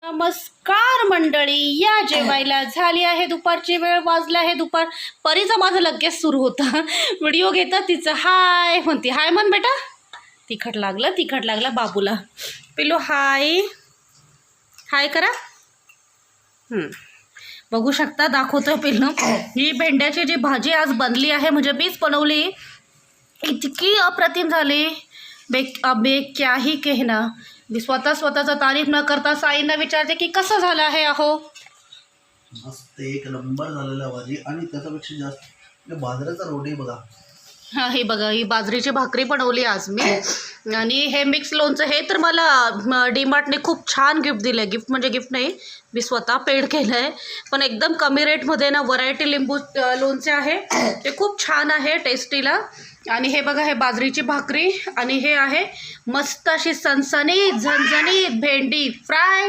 नमस्कार मंडळी, या जेवायला झाली आहे दुपारची वेळ, वाजला आहे दुपार. परीचा माझा लगेच सुरू होता व्हिडिओ घेता तिचं हाय म्हणते. हाय म्हण बेटा. तिखट लागला बाबूला. पिलो हाय हाय करा. बघू शकता, दाखवतोय पिल्लू. ही भेंड्याची जी भाजी आज बनली आहे, म्हणजे मीच बनवली. इतकी अप्रतिम झाली, अबे क्या ही कहना. मी स्वतःचा तारीफ न करता साईंना विचारते की कसं झालं आहे. अहो मस्त एक नंबर झालेला भाजी. आणि त्याच्यापेक्षा जास्त बाजरीचा रोटी बघा. हा, हे बघा, ही बाजरीची भाकरी बनवली आज मी. आणि हे मिक्स लोणचं, हे तर मला डीमार्टने खूप छान गिफ्ट दिलं आहे. गिफ्ट म्हणजे गिफ्ट नाही, मी स्वतः पेड केलं आहे. पण एकदम कमी रेटमध्ये ना, व्हरायटी लिंबू लोणचे आहे, ते खूप छान आहे टेस्टीला. आणि हे बघा, हे बाजरीची भाकरी. आणि हे आहे मस्त अशी सणसणीत झणझणीत भेंडी फ्राय.